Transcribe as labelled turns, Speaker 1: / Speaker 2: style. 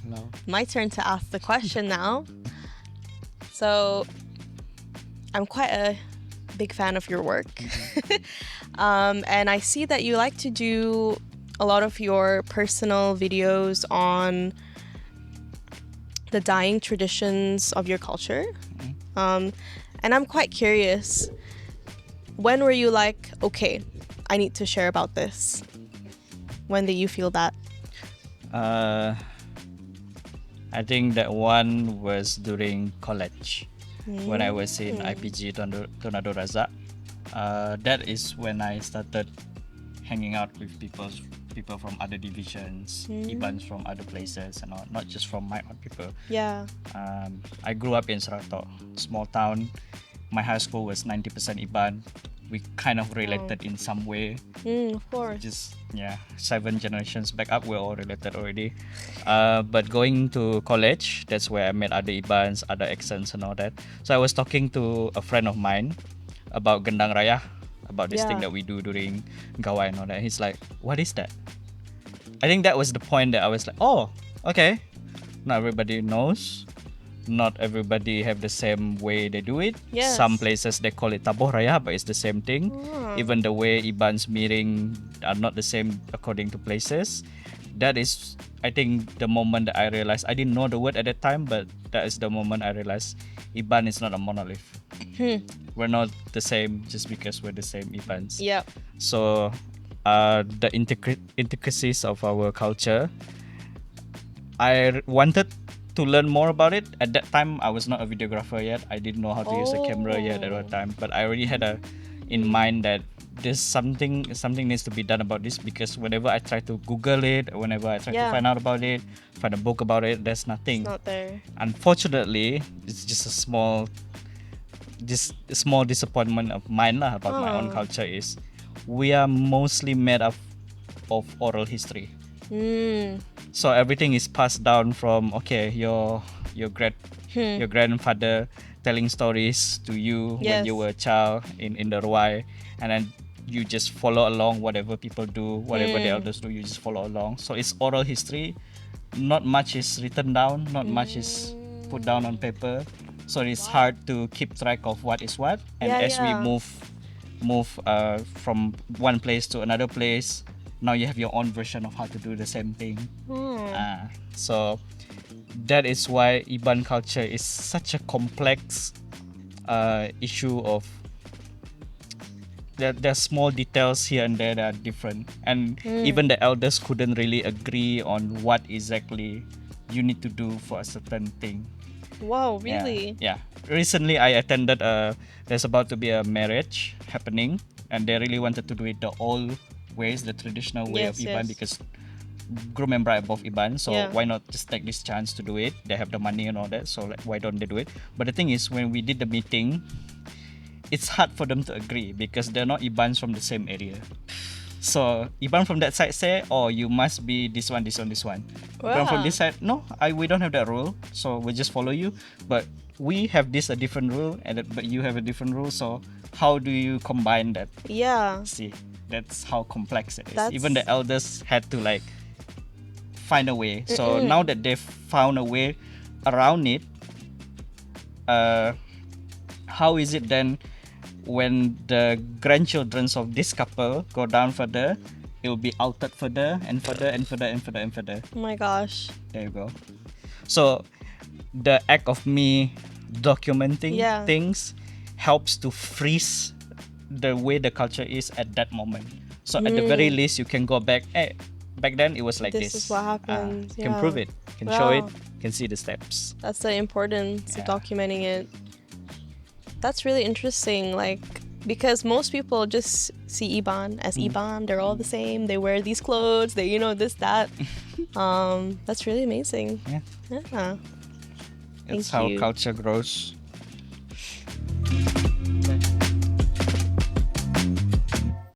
Speaker 1: Hello.
Speaker 2: My turn to ask the question now. So, I'm quite a big fan of your work. And I see that you like to do a lot of your personal videos on the dying traditions of your culture. And I'm quite curious, when were you like, okay, I need to share about this? When did you feel that?
Speaker 1: Uh, I think that one was during college when I was in IPG Tornado Razak. That is when I started hanging out with people from other divisions, Ibans from other places, and all, not just from my own people.
Speaker 2: Yeah.
Speaker 1: I grew up in Seratok, small town. My high school was 90% Iban. We kind of related in some way.
Speaker 2: Of course.
Speaker 1: Just 7 generations back up, we're all related already. But going to college, that's where I met other Ibans, other accents and all that. So I was talking to a friend of mine about Gendang Raya, about this thing that we do during Gawai and all that. He's like, what is that? I think that was the point that I was like, oh, okay. Not everybody knows. Not everybody have the same way they do it.
Speaker 2: Yes.
Speaker 1: Some places they call it Taboh Raya, but it's the same thing. Even the way Iban's miring are not the same according to places. That is, I think, the moment that I realized. I didn't know the word at that time, but that is the moment I realized Iban is not a monolith. We're not the same just because we're the same Ibans.
Speaker 2: Yep.
Speaker 1: So the intricacies of our culture, I wanted to learn more about it. At that time, I was not a videographer yet. I didn't know how to use a camera yet at that time. But I already had in mind that there's something needs to be done about this, because whenever I try to Google it, whenever I try to find out about it, find a book about it, there's nothing.
Speaker 2: It's not there.
Speaker 1: Unfortunately, it's just a small disappointment of mine about my own culture is we are mostly made up of oral history. So everything is passed down from your grandfather telling stories to you when you were a child in the Ruai, and then you just follow along whatever people do, whatever the elders do, you just follow along. So it's oral history. Not much is written down, not much is put down on paper. So it's hard to keep track of what is what. And as we move from one place to another place, now you have your own version of how to do the same thing. So that is why Iban culture is such a complex issue of there are small details here and there that are different, and even the elders couldn't really agree on what exactly you need to do for a certain thing.
Speaker 2: Wow, really?
Speaker 1: Yeah. Recently I attended there's about to be a marriage happening, and they really wanted to do it the old ways, the traditional way of Iban, because groom and bride are both Iban, so why not just take this chance to do it? They have the money and all that, so why don't they do it? But the thing is, when we did the meeting, it's hard for them to agree because they're not Ibans from the same area. So Iban from that side say, oh, you must be this one. Iban from this side, no, we don't have that rule, so we just follow you. But we have a different rule, but you have a different rule. So how do you combine that?
Speaker 2: Yeah.
Speaker 1: See, that's how complex it is. Even the elders had to find a way. So now that they've found a way around it, how is it then when the grandchildren of this couple go down further, it will be altered further and further and further and further and further.
Speaker 2: Oh my gosh.
Speaker 1: There you go. So the act of me documenting things helps to freeze the way the culture is at that moment. So at the very least, you can go back. Hey, back then it was like this.
Speaker 2: This is what happened.
Speaker 1: You can prove it. You can show it. You can see the steps.
Speaker 2: That's the importance of documenting it. That's really interesting. Because most people just see Iban as Iban. They're all the same. They wear these clothes. They, this, that. That's really amazing.
Speaker 1: Yeah.
Speaker 2: Yeah.
Speaker 1: That's how culture grows.